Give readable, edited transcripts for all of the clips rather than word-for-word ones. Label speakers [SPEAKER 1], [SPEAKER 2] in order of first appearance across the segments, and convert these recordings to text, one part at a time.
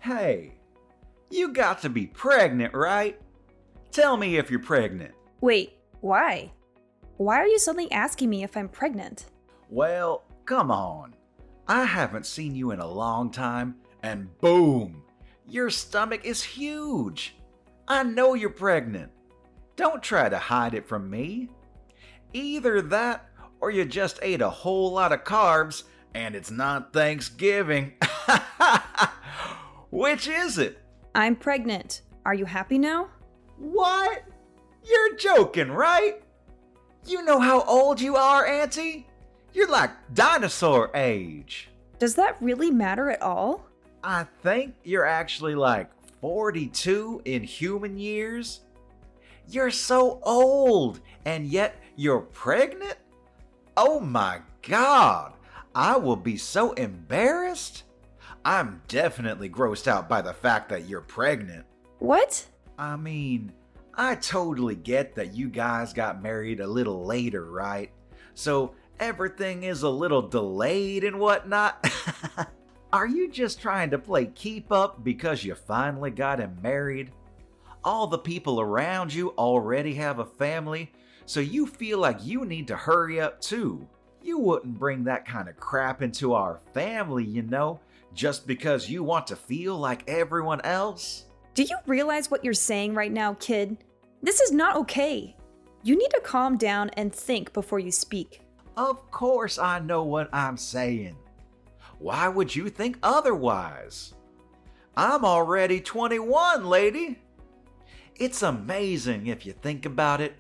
[SPEAKER 1] Hey, you got to be pregnant, right? Tell me if you're pregnant.
[SPEAKER 2] Wait, why? Why are you suddenly asking me if I'm pregnant?
[SPEAKER 1] Well, come on. I haven't seen you in a long time, and boom, your stomach is huge. I know you're pregnant. Don't try to hide it from me. Either that, or you just ate a whole lot of carbs, and it's not Thanksgiving. Which is it?
[SPEAKER 2] I'm pregnant. Are you happy now?
[SPEAKER 1] What? You're joking, right? You know how old you are, Auntie? You're like dinosaur age.
[SPEAKER 2] Does that really matter at all?
[SPEAKER 1] I think you're actually like 42 in human years. You're so old, and yet you're pregnant? Oh my God, I will be so embarrassed. I'm definitely grossed out by the fact that you're pregnant.
[SPEAKER 2] What?
[SPEAKER 1] I mean, I totally get that you guys got married a little later, right? So everything is a little delayed and whatnot. Are you just trying to play keep up because you finally got him married? All the people around you already have a family, so you feel like you need to hurry up too. You wouldn't bring that kind of crap into our family, you know, just because you want to feel like everyone else.
[SPEAKER 2] Do you realize what you're saying right now, kid? This is not okay. You need to calm down and think before you speak.
[SPEAKER 1] Of course I know what I'm saying. Why would you think otherwise? I'm already 21, lady. It's amazing if you think about it.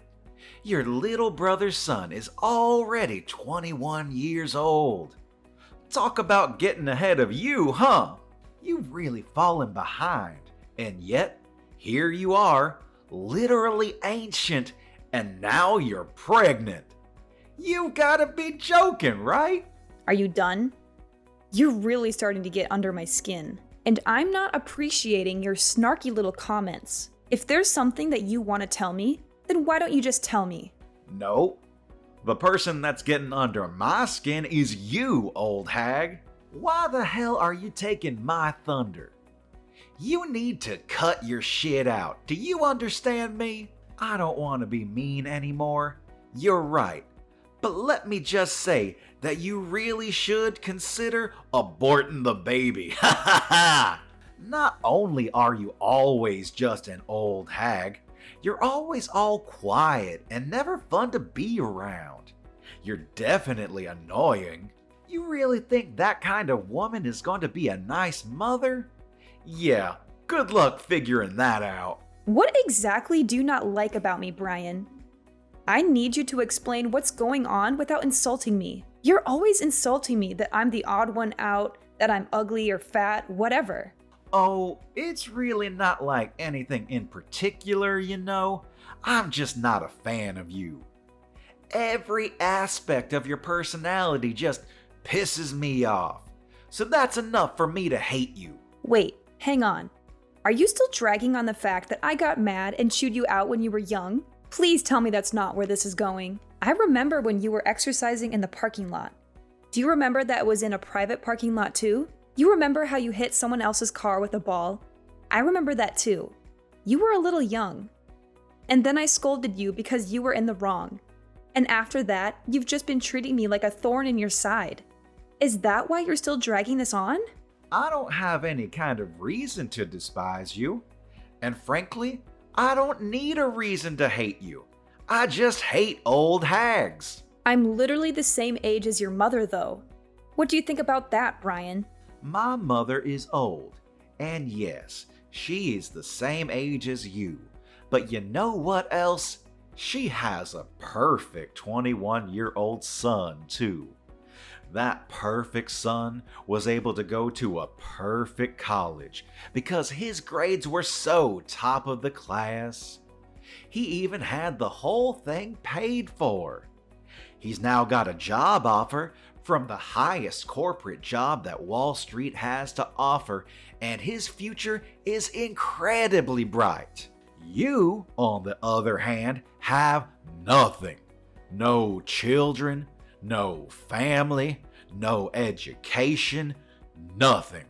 [SPEAKER 1] Your little brother's son is already 21 years old. Talk about getting ahead of you, huh? You've really fallen behind. And yet, here you are, literally ancient, and now you're pregnant. You've gotta be joking, right?
[SPEAKER 2] Are you done? You're really starting to get under my skin, and I'm not appreciating your snarky little comments. If there's something that you want to tell me, then why don't you just tell me?
[SPEAKER 1] No. The person that's getting under my skin is you, old hag. Why the hell are you taking my thunder? You need to cut your shit out. Do you understand me? I don't want to be mean anymore. You're right. But let me just say that you really should consider aborting the baby. Ha ha ha! Not only are you always just an old hag, you're always all quiet and never fun to be around. You're definitely annoying. You really think that kind of woman is going to be a nice mother? Yeah, good luck figuring that out.
[SPEAKER 2] What exactly do you not like about me, Brian? I need you to explain what's going on without insulting me. You're always insulting me that I'm the odd one out, that I'm ugly or fat, whatever.
[SPEAKER 1] Oh, it's really not like anything in particular, you know. I'm just not a fan of you. Every aspect of your personality just pisses me off. So that's enough for me to hate you.
[SPEAKER 2] Wait, hang on. Are you still dragging on the fact that I got mad and chewed you out when you were young? Please tell me that's not where this is going. I remember when you were exercising in the parking lot. Do you remember that it was in a private parking lot too? You remember how you hit someone else's car with a ball? I remember that too. You were a little young. And then I scolded you because you were in the wrong. And after that, you've just been treating me like a thorn in your side. Is that why you're still dragging this on?
[SPEAKER 1] I don't have any kind of reason to despise you. And frankly, I don't need a reason to hate you. I just hate old hags.
[SPEAKER 2] I'm literally the same age as your mother, though. What do you think about that, Brian?
[SPEAKER 1] My mother is old, and yes, she is the same age as you. But you know what else? She has a perfect 21-year-old son, too. That perfect son was able to go to a perfect college because his grades were so top of the class. He even had the whole thing paid for. He's now got a job offer from the highest corporate job that Wall Street has to offer, and his future is incredibly bright. You, on the other hand, have nothing. No children, no family, no education, nothing.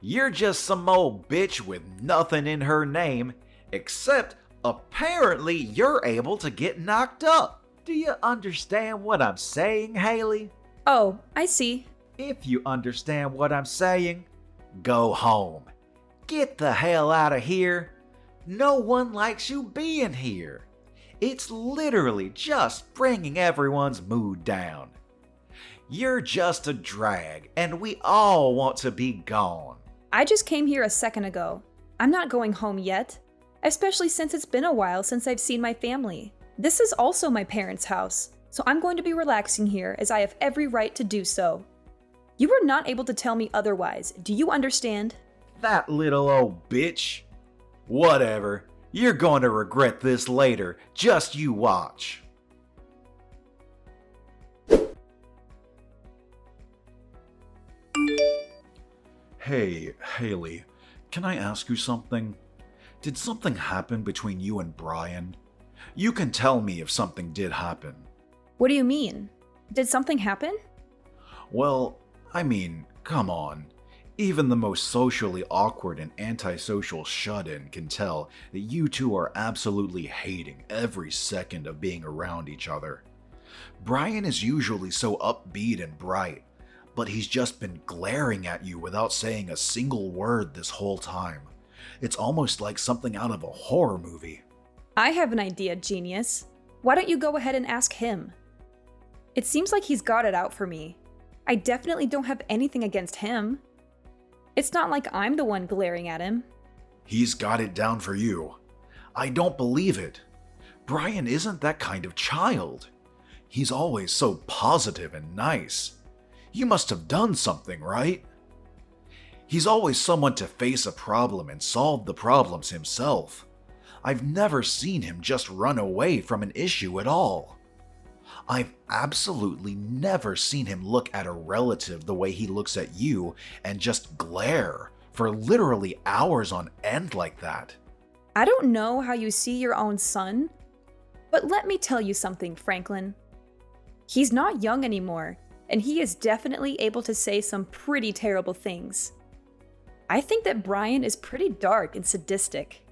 [SPEAKER 1] You're just some old bitch with nothing in her name, except apparently you're able to get knocked up. Do you understand what I'm saying, Haley?
[SPEAKER 2] Oh, I see.
[SPEAKER 1] If you understand what I'm saying, go home. Get the hell out of here. No one likes you being here. It's literally just bringing everyone's mood down. You're just a drag, and we all want to be gone.
[SPEAKER 2] I just came here a second ago. I'm not going home yet, especially since it's been a while since I've seen my family. This is also my parents' house, so I'm going to be relaxing here as I have every right to do so. You were not able to tell me otherwise. Do you understand?
[SPEAKER 1] That little old bitch. Whatever. You're going to regret this later. Just you watch. Hey, Haley, can I ask you something? Did something happen between you and Brian? You can tell me if something did happen.
[SPEAKER 2] What do you mean? Did something happen?
[SPEAKER 1] Well, I mean, come on. Even the most socially awkward and antisocial shut-in can tell that you two are absolutely hating every second of being around each other. Brian is usually so upbeat and bright, but he's just been glaring at you without saying a single word this whole time. It's almost like something out of a horror movie.
[SPEAKER 2] I have an idea, genius. Why don't you go ahead and ask him? It seems like he's got it out for me. I definitely don't have anything against him. It's not like I'm the one glaring at him.
[SPEAKER 1] He's got it down for you. I don't believe it. Brian isn't that kind of child. He's always so positive and nice. You must have done something, right? He's always someone to face a problem and solve the problems himself. I've never seen him just run away from an issue at all. I've absolutely never seen him look at a relative the way he looks at you and just glare for literally hours on end like that.
[SPEAKER 2] I don't know how you see your own son, but let me tell you something, Franklin. He's not young anymore, and he is definitely able to say some pretty terrible things. I think that Brian is pretty dark and sadistic.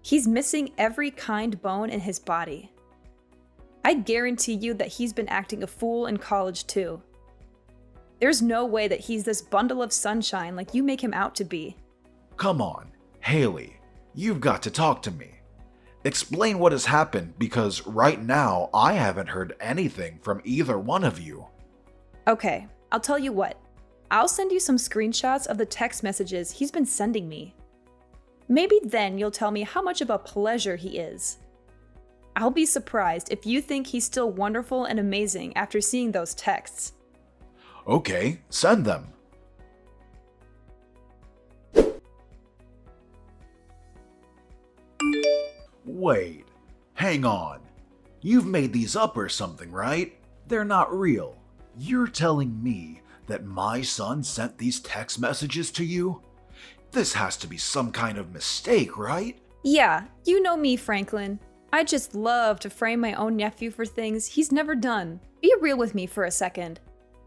[SPEAKER 2] He's missing every kind bone in his body. I guarantee you that he's been acting a fool in college too. There's no way that he's this bundle of sunshine like you make him out to be.
[SPEAKER 1] Come on, Haley, you've got to talk to me. Explain what has happened, because right now I haven't heard anything from either one of you.
[SPEAKER 2] Okay, I'll tell you what. I'll send you some screenshots of the text messages he's been sending me. Maybe then you'll tell me how much of a pleasure he is. I'll be surprised if you think he's still wonderful and amazing after seeing those texts.
[SPEAKER 1] Okay, send them. Wait, hang on. You've made these up or something, right? They're not real. You're telling me that my son sent these text messages to you? This has to be some kind of mistake, right?
[SPEAKER 2] Yeah, you know me, Franklin. I just love to frame my own nephew for things he's never done. Be real with me for a second.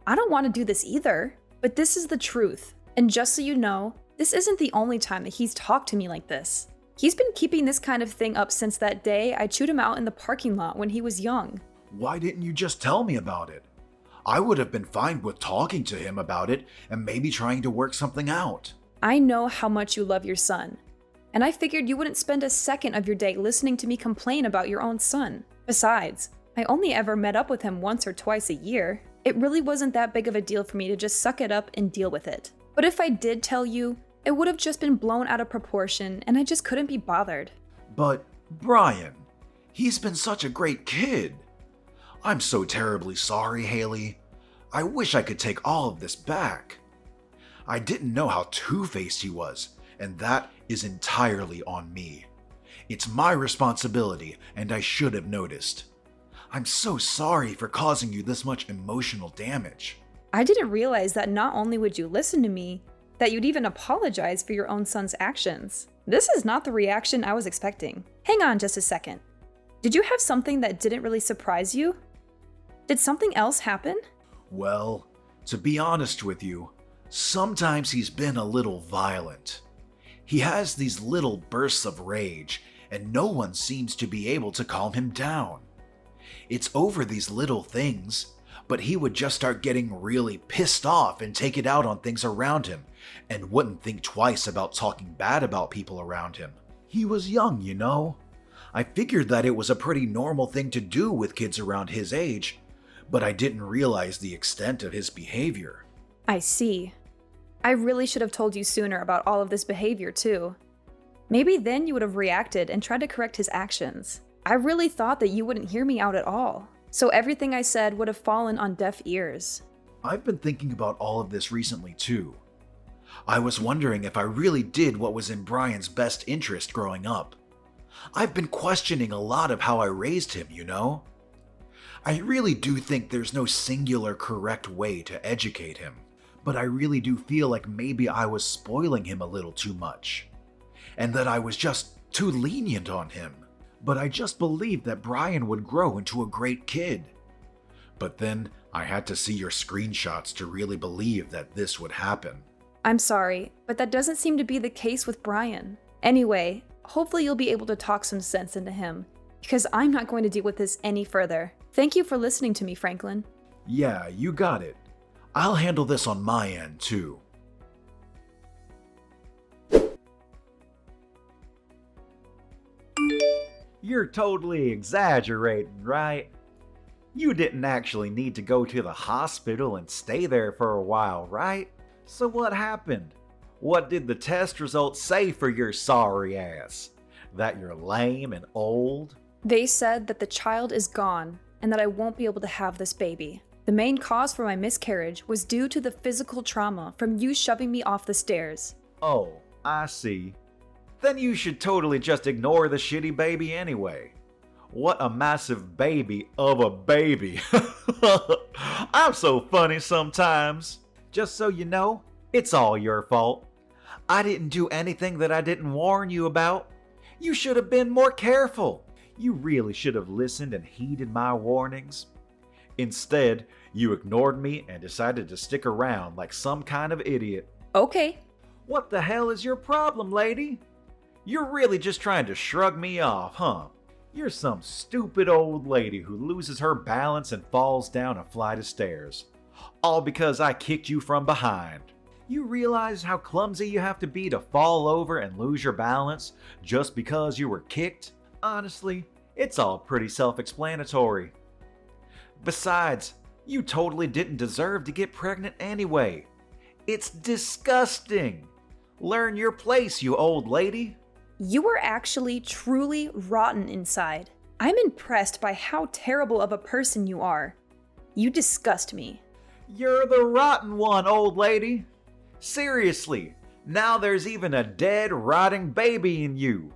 [SPEAKER 2] I don't want to do this either, but this is the truth. And just so you know, this isn't the only time that he's talked to me like this. He's been keeping this kind of thing up since that day I chewed him out in the parking lot when he was young.
[SPEAKER 1] Why didn't you just tell me about it? I would have been fine with talking to him about it and maybe trying to work something out.
[SPEAKER 2] I know how much you love your son, and I figured you wouldn't spend a second of your day listening to me complain about your own son. Besides, I only ever met up with him once or twice a year. It really wasn't that big of a deal for me to just suck it up and deal with it. But if I did tell you, it would have just been blown out of proportion and I just couldn't be bothered.
[SPEAKER 1] But, Brian, he's been such a great kid. I'm so terribly sorry, Haley. I wish I could take all of this back. I didn't know how two-faced he was, and that is entirely on me. It's my responsibility, and I should have noticed. I'm so sorry for causing you this much emotional damage.
[SPEAKER 2] I didn't realize that not only would you listen to me, that you'd even apologize for your own son's actions. This is not the reaction I was expecting. Hang on just a second. Did you have something that didn't really surprise you? Did something else happen?
[SPEAKER 1] Well, to be honest with you, Sometimes he's been a little violent. He has these little bursts of rage, and no one seems to be able to calm him down. It's over these little things, but he would just start getting really pissed off and take it out on things around him, and wouldn't think twice about talking bad about people around him. He was young, you know. I figured that it was a pretty normal thing to do with kids around his age, but I didn't realize the extent of his behavior.
[SPEAKER 2] I see. I really should have told you sooner about all of this behavior, too. Maybe then you would have reacted and tried to correct his actions. I really thought that you wouldn't hear me out at all, so everything I said would have fallen on deaf ears.
[SPEAKER 1] I've been thinking about all of this recently, too. I was wondering if I really did what was in Brian's best interest growing up. I've been questioning a lot of how I raised him, you know? I really do think there's no singular correct way to educate him, but I really do feel like maybe I was spoiling him a little too much, and that I was just too lenient on him. But I just believed that Brian would grow into a great kid. But then I had to see your screenshots to really believe that this would happen.
[SPEAKER 2] I'm sorry, but that doesn't seem to be the case with Brian. Anyway, hopefully you'll be able to talk some sense into him, because I'm not going to deal with this any further. Thank you for listening to me, Franklin.
[SPEAKER 1] Yeah, you got it. I'll handle this on my end, too. You're totally exaggerating, right? You didn't actually need to go to the hospital and stay there for a while, right? So what happened? What did the test results say for your sorry ass? That you're lame and old?
[SPEAKER 2] They said that the child is gone and that I won't be able to have this baby. The main cause for my miscarriage was due to the physical trauma from you shoving me off the stairs.
[SPEAKER 1] Oh, I see. Then you should totally just ignore the shitty baby anyway. What a massive baby of a baby. I'm so funny sometimes. Just so you know, it's all your fault. I didn't do anything that I didn't warn you about. You should have been more careful. You really should have listened and heeded my warnings. Instead, you ignored me and decided to stick around like some kind of idiot.
[SPEAKER 2] Okay.
[SPEAKER 1] What the hell is your problem, lady? You're really just trying to shrug me off, huh? You're some stupid old lady who loses her balance and falls down a flight of stairs. All because I kicked you from behind. You realize how clumsy you have to be to fall over and lose your balance just because you were kicked? Honestly, it's all pretty self-explanatory. Besides, you totally didn't deserve to get pregnant anyway. It's disgusting. Learn your place, you old lady.
[SPEAKER 2] You are actually truly rotten inside. I'm impressed by how terrible of a person you are. You disgust me.
[SPEAKER 1] You're the rotten one, old lady. Seriously, now there's even a dead, rotting baby in you.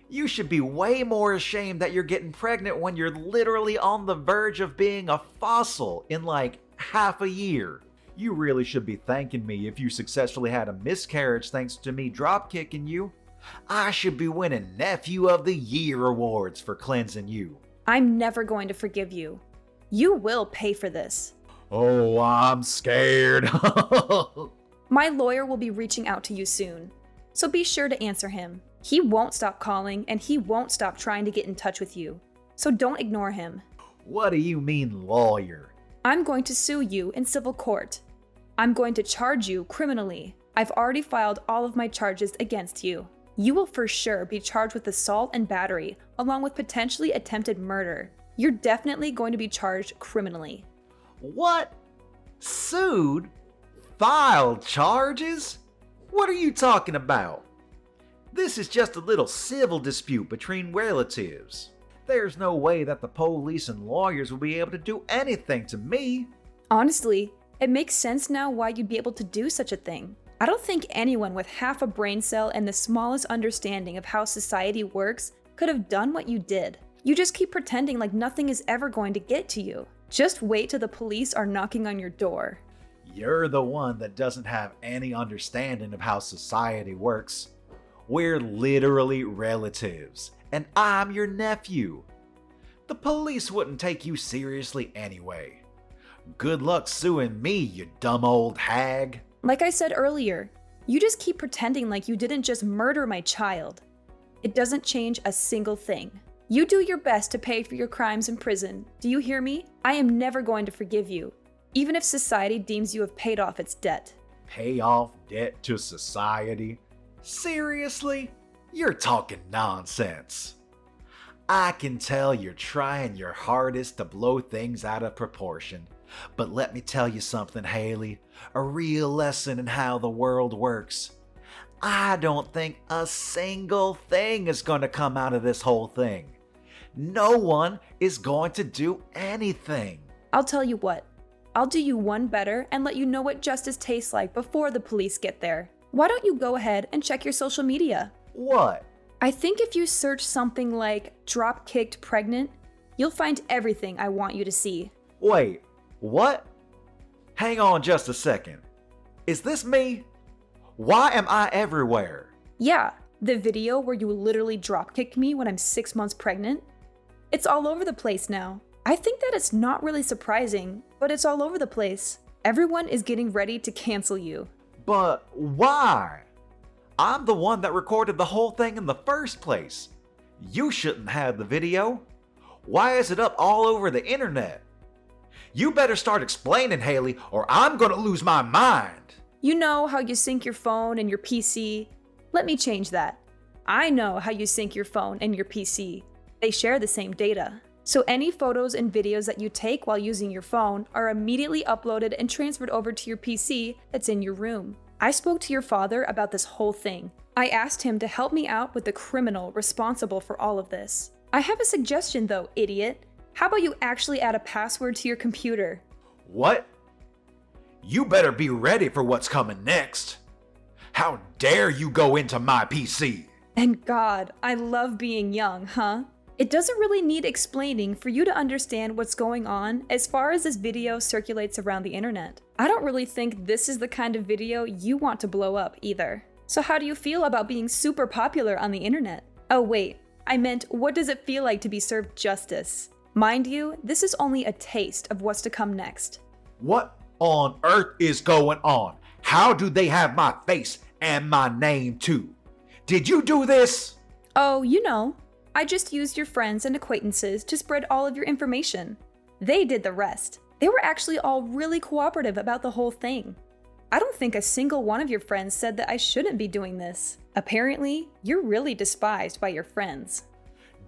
[SPEAKER 1] You should be way more ashamed that you're getting pregnant when you're literally on the verge of being a fossil in like half a year. You really should be thanking me if you successfully had a miscarriage thanks to me dropkicking you. I should be winning Nephew of the Year awards for cleansing you.
[SPEAKER 2] I'm never going to forgive you. You will pay for this.
[SPEAKER 1] Oh, I'm scared.
[SPEAKER 2] My lawyer will be reaching out to you soon, so be sure to answer him. He won't stop calling and he won't stop trying to get in touch with you, so don't ignore him.
[SPEAKER 1] What do you mean, lawyer?
[SPEAKER 2] I'm going to sue you in civil court. I'm going to charge you criminally. I've already filed all of my charges against you. You will for sure be charged with assault and battery, along with potentially attempted murder. You're definitely going to be charged criminally.
[SPEAKER 1] What? Sued? Filed charges? What are you talking about? This is just a little civil dispute between relatives. There's no way that the police and lawyers will be able to do anything to me.
[SPEAKER 2] Honestly, it makes sense now why you'd be able to do such a thing. I don't think anyone with half a brain cell and the smallest understanding of how society works could have done what you did. You just keep pretending like nothing is ever going to get to you. Just wait till the police are knocking on your door.
[SPEAKER 1] You're the one that doesn't have any understanding of how society works. We're literally relatives, and I'm your nephew. The police wouldn't take you seriously anyway. Good luck suing me, you dumb old hag.
[SPEAKER 2] Like I said earlier, you just keep pretending like you didn't just murder my child. It doesn't change a single thing. You do your best to pay for your crimes in prison. Do you hear me? I am never going to forgive you, even if society deems you have paid off its debt.
[SPEAKER 1] Pay off debt to society? Seriously? You're talking nonsense. I can tell you're trying your hardest to blow things out of proportion. But let me tell you something, Haley. A real lesson in how the world works. I don't think a single thing is going to come out of this whole thing. No one is going to do anything.
[SPEAKER 2] I'll tell you what. I'll do you one better and let you know what justice tastes like before the police get there. Why don't you go ahead and check your social media?
[SPEAKER 1] What?
[SPEAKER 2] I think if you search something like drop-kicked pregnant, you'll find everything I want you to see.
[SPEAKER 1] Wait, what? Hang on just a second. Is this me? Why am I everywhere?
[SPEAKER 2] Yeah, the video where you literally drop-kicked me when I'm 6 months pregnant. It's all over the place now. I think that it's not really surprising, but it's all over the place. Everyone is getting ready to cancel you.
[SPEAKER 1] But why? I'm the one that recorded the whole thing in the first place. You shouldn't have the video. Why is it up all over the internet? You better start explaining, Haley, or I'm gonna lose my mind.
[SPEAKER 2] You know how you sync your phone and your PC? Let me change that. I know how you sync your phone and your PC. They share the same data. So any photos and videos that you take while using your phone are immediately uploaded and transferred over to your PC that's in your room. I spoke to your father about this whole thing. I asked him to help me out with the criminal responsible for all of this. I have a suggestion though, idiot. How about you actually add a password to your computer?
[SPEAKER 1] What? You better be ready for what's coming next. How dare you go into my PC?
[SPEAKER 2] And God, I love being young, huh? It doesn't really need explaining for you to understand what's going on as far as this video circulates around the internet. I don't really think this is the kind of video you want to blow up either. So how do you feel about being super popular on the internet? Oh wait, I meant what does it feel like to be served justice? Mind you, this is only a taste of what's to come next.
[SPEAKER 1] What on earth is going on? How do they have my face and my name too? Did you do this?
[SPEAKER 2] Oh, you know. I just used your friends and acquaintances to spread all of your information. They did the rest. They were actually all really cooperative about the whole thing. I don't think a single one of your friends said that I shouldn't be doing this. Apparently, you're really despised by your friends.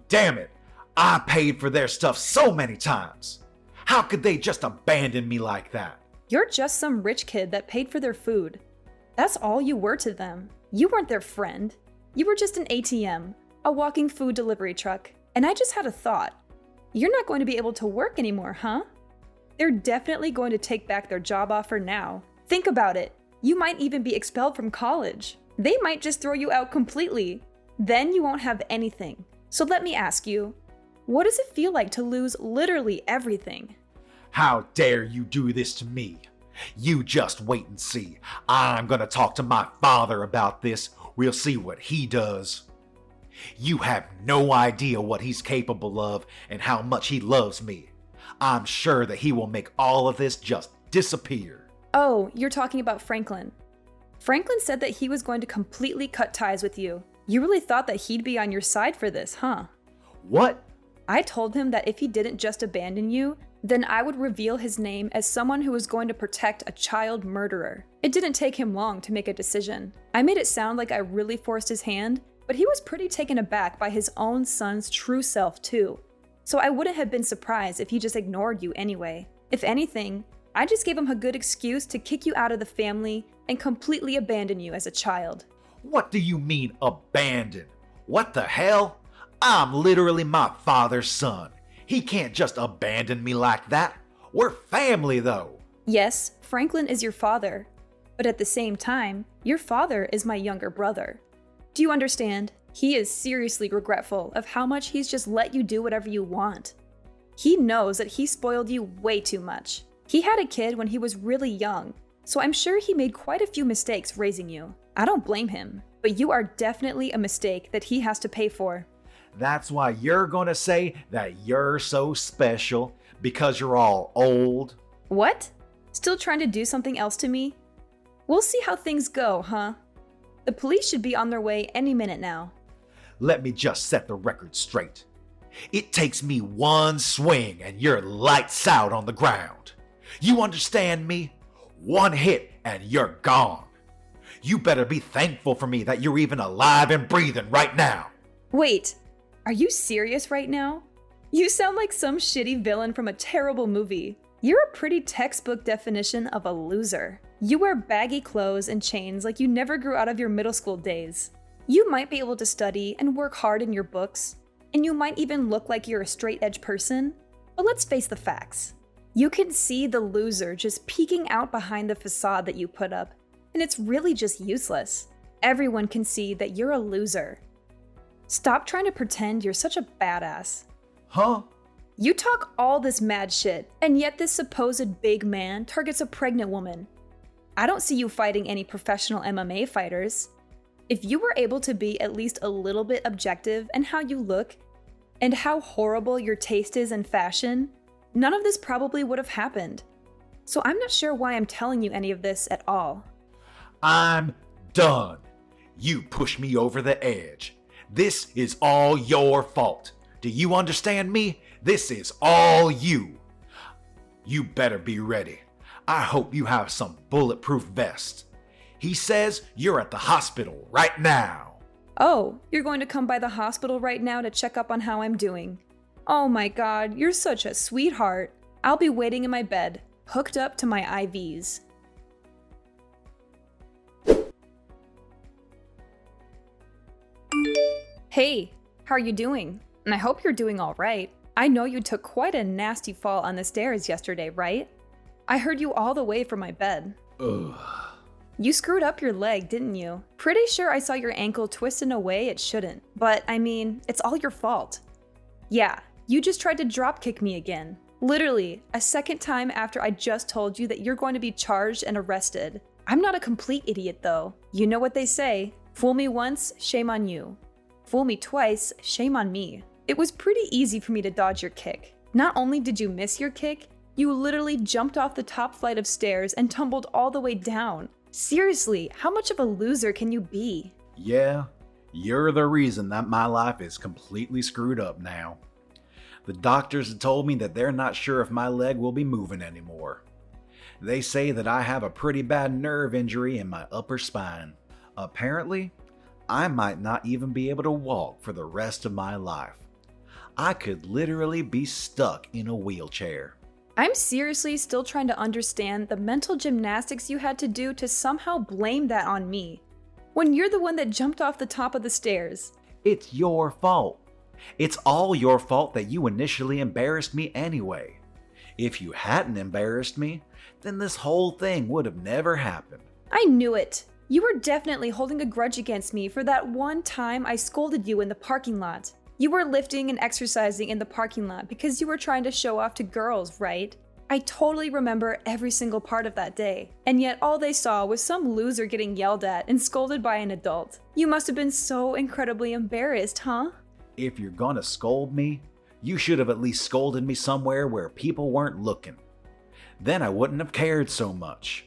[SPEAKER 1] Damn it! I paid for their stuff so many times. How could they just abandon me like that?
[SPEAKER 2] You're just some rich kid that paid for their food. That's all you were to them. You weren't their friend. You were just an ATM. A walking food delivery truck. And I just had a thought. You're not going to be able to work anymore, huh? They're definitely going to take back their job offer now. Think about it. You might even be expelled from college. They might just throw you out completely. Then you won't have anything. So let me ask you, what does it feel like to lose literally everything?
[SPEAKER 1] How dare you do this to me? You just wait and see. I'm gonna talk to my father about this. We'll see what he does. You have no idea what he's capable of and how much he loves me. I'm sure that he will make all of this just disappear.
[SPEAKER 2] Oh, you're talking about Franklin. Franklin said that he was going to completely cut ties with you. You really thought that he'd be on your side for this, huh?
[SPEAKER 1] What?
[SPEAKER 2] I told him that if he didn't just abandon you, then I would reveal his name as someone who was going to protect a child murderer. It didn't take him long to make a decision. I made it sound like I really forced his hand, but he was pretty taken aback by his own son's true self too. So I wouldn't have been surprised if he just ignored you anyway. If anything, I just gave him a good excuse to kick you out of the family and completely abandon you as a child.
[SPEAKER 1] What do you mean abandon? What the hell? I'm literally my father's son. He can't just abandon me like that. We're family though.
[SPEAKER 2] Yes, Franklin is your father, but at the same time, your father is my younger brother. Do you understand? He is seriously regretful of how much he's just let you do whatever you want. He knows that he spoiled you way too much. He had a kid when he was really young, so I'm sure he made quite a few mistakes raising you. I don't blame him, but you are definitely a mistake that he has to pay for.
[SPEAKER 1] That's why you're gonna say that you're so special because you're all old.
[SPEAKER 2] What? Still trying to do something else to me? We'll see how things go, huh? The police should be on their way any minute now.
[SPEAKER 1] Let me just set the record straight. It takes me one swing and you're lights out on the ground. You understand me? One hit and you're gone. You better be thankful for me that you're even alive and breathing right now.
[SPEAKER 2] Wait, are you serious right now? You sound like some shitty villain from a terrible movie. You're a pretty textbook definition of a loser. You wear baggy clothes and chains like you never grew out of your middle school days. You might be able to study and work hard in your books, and you might even look like you're a straight-edge person, but let's face the facts. You can see the loser just peeking out behind the facade that you put up, and it's really just useless. Everyone can see that you're a loser. Stop trying to pretend you're such a badass.
[SPEAKER 1] Huh?
[SPEAKER 2] You talk all this mad shit, and yet this supposed big man targets a pregnant woman. I don't see you fighting any professional MMA fighters. If you were able to be at least a little bit objective in how you look, and how horrible your taste is in fashion, none of this probably would have happened. So I'm not sure why I'm telling you any of this at all.
[SPEAKER 1] I'm done. You pushed me over the edge. This is all your fault. Do you understand me? This is all you. You better be ready. I hope you have some bulletproof vest. He says you're at the hospital right now.
[SPEAKER 2] Oh, you're going to come by the hospital right now to check up on how I'm doing. Oh my god, you're such a sweetheart. I'll be waiting in my bed, hooked up to my IVs. Hey, how are you doing? And I hope you're doing all right. I know you took quite a nasty fall on the stairs yesterday, right? I heard you all the way from my bed.
[SPEAKER 1] Ugh.
[SPEAKER 2] You screwed up your leg, didn't you? Pretty sure I saw your ankle twist in a way it shouldn't. But, I mean, it's all your fault. Yeah, you just tried to dropkick me again. Literally, a second time after I just told you that you're going to be charged and arrested. I'm not a complete idiot though. You know what they say, fool me once, shame on you. Fool me twice, shame on me. It was pretty easy for me to dodge your kick. Not only did you miss your kick, you literally jumped off the top flight of stairs and tumbled all the way down. Seriously, how much of a loser can you be?
[SPEAKER 1] Yeah, you're the reason that my life is completely screwed up now. The doctors have told me that they're not sure if my leg will be moving anymore. They say that I have a pretty bad nerve injury in my upper spine. Apparently, I might not even be able to walk for the rest of my life. I could literally be stuck in a wheelchair.
[SPEAKER 2] I'm seriously still trying to understand the mental gymnastics you had to do to somehow blame that on me, when you're the one that jumped off the top of the stairs.
[SPEAKER 1] It's your fault. It's all your fault that you initially embarrassed me anyway. If you hadn't embarrassed me, then this whole thing would have never happened.
[SPEAKER 2] I knew it. You were definitely holding a grudge against me for that one time I scolded you in the parking lot. You were lifting and exercising in the parking lot because you were trying to show off to girls, right? I totally remember every single part of that day. And yet all they saw was some loser getting yelled at and scolded by an adult. You must have been so incredibly embarrassed, huh?
[SPEAKER 1] If you're gonna scold me, you should have at least scolded me somewhere where people weren't looking. Then I wouldn't have cared so much.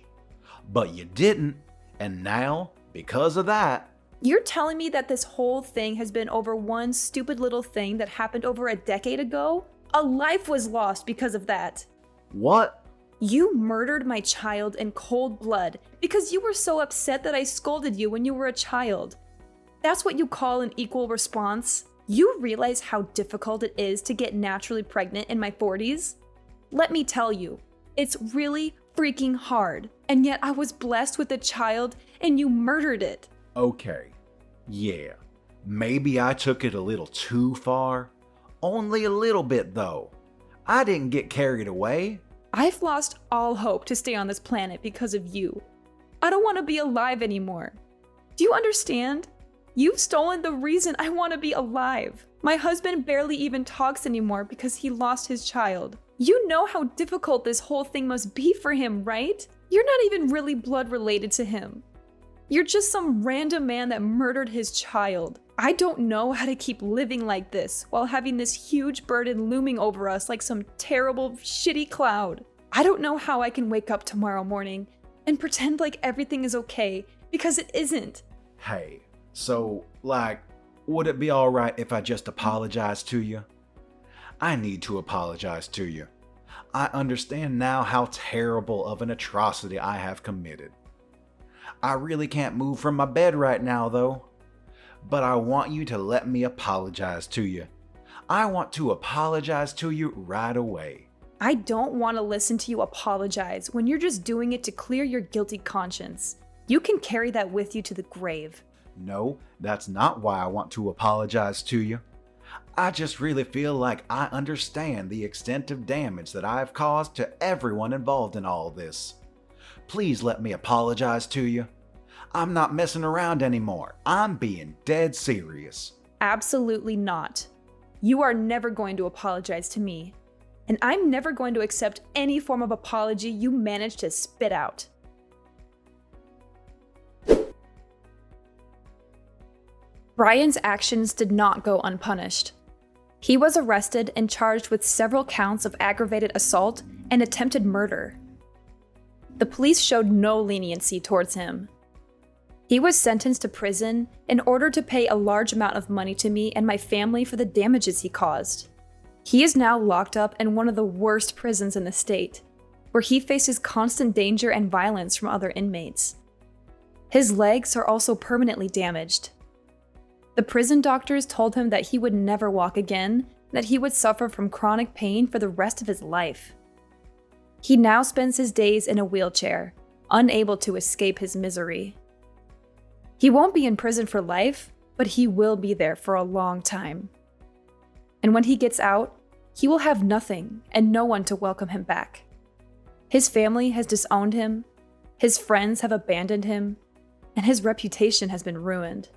[SPEAKER 1] But you didn't, and now, because of that,
[SPEAKER 2] you're telling me that this whole thing has been over one stupid little thing that happened over a decade ago? A life was lost because of that.
[SPEAKER 1] What?
[SPEAKER 2] You murdered my child in cold blood because you were so upset that I scolded you when you were a child. That's what you call an equal response? You realize how difficult it is to get naturally pregnant in my 40s? Let me tell you, it's really freaking hard. And yet I was blessed with a child and you murdered it.
[SPEAKER 1] Okay, yeah, maybe I took it a little too far. Only a little bit though. I didn't get carried away.
[SPEAKER 2] I've lost all hope to stay on this planet because of you. I don't want to be alive anymore. Do you understand? You've stolen the reason I want to be alive. My husband barely even talks anymore because he lost his child. You know how difficult this whole thing must be for him, right? You're not even really blood related to him. You're just some random man that murdered his child. I don't know how to keep living like this while having this huge burden looming over us like some terrible, shitty cloud. I don't know how I can wake up tomorrow morning and pretend like everything is okay, because it isn't.
[SPEAKER 1] Hey, so, would it be alright if I just apologize to you? I need to apologize to you. I understand now how terrible of an atrocity I have committed. I really can't move from my bed right now, though. But I want you to let me apologize to you. I want to apologize to you right away.
[SPEAKER 2] I don't want to listen to you apologize when you're just doing it to clear your guilty conscience. You can carry that with you to the grave.
[SPEAKER 1] No, that's not why I want to apologize to you. I just really feel like I understand the extent of damage that I've caused to everyone involved in all this. Please let me apologize to you. I'm not messing around anymore. I'm being dead serious.
[SPEAKER 2] Absolutely not. You are never going to apologize to me. And I'm never going to accept any form of apology you manage to spit out. Brian's actions did not go unpunished. He was arrested and charged with several counts of aggravated assault and attempted murder. The police showed no leniency towards him. He was sentenced to prison in order to pay a large amount of money to me and my family for the damages he caused. He is now locked up in one of the worst prisons in the state, where he faces constant danger and violence from other inmates. His legs are also permanently damaged. The prison doctors told him that he would never walk again, and that he would suffer from chronic pain for the rest of his life. He now spends his days in a wheelchair, unable to escape his misery. He won't be in prison for life, but he will be there for a long time. And when he gets out, he will have nothing and no one to welcome him back. His family has disowned him, his friends have abandoned him, and his reputation has been ruined.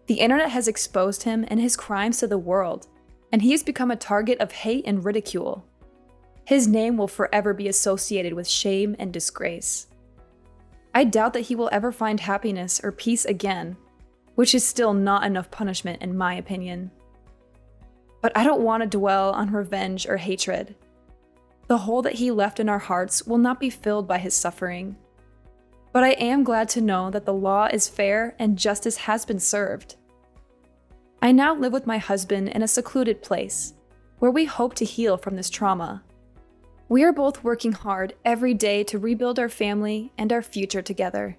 [SPEAKER 2] The internet has exposed him and his crimes to the world, and he has become a target of hate and ridicule. His name will forever be associated with shame and disgrace. I doubt that he will ever find happiness or peace again, which is still not enough punishment in my opinion. But I don't want to dwell on revenge or hatred. The hole that he left in our hearts will not be filled by his suffering. But I am glad to know that the law is fair and justice has been served. I now live with my husband in a secluded place, where we hope to heal from this trauma. We are both working hard every day to rebuild our family and our future together.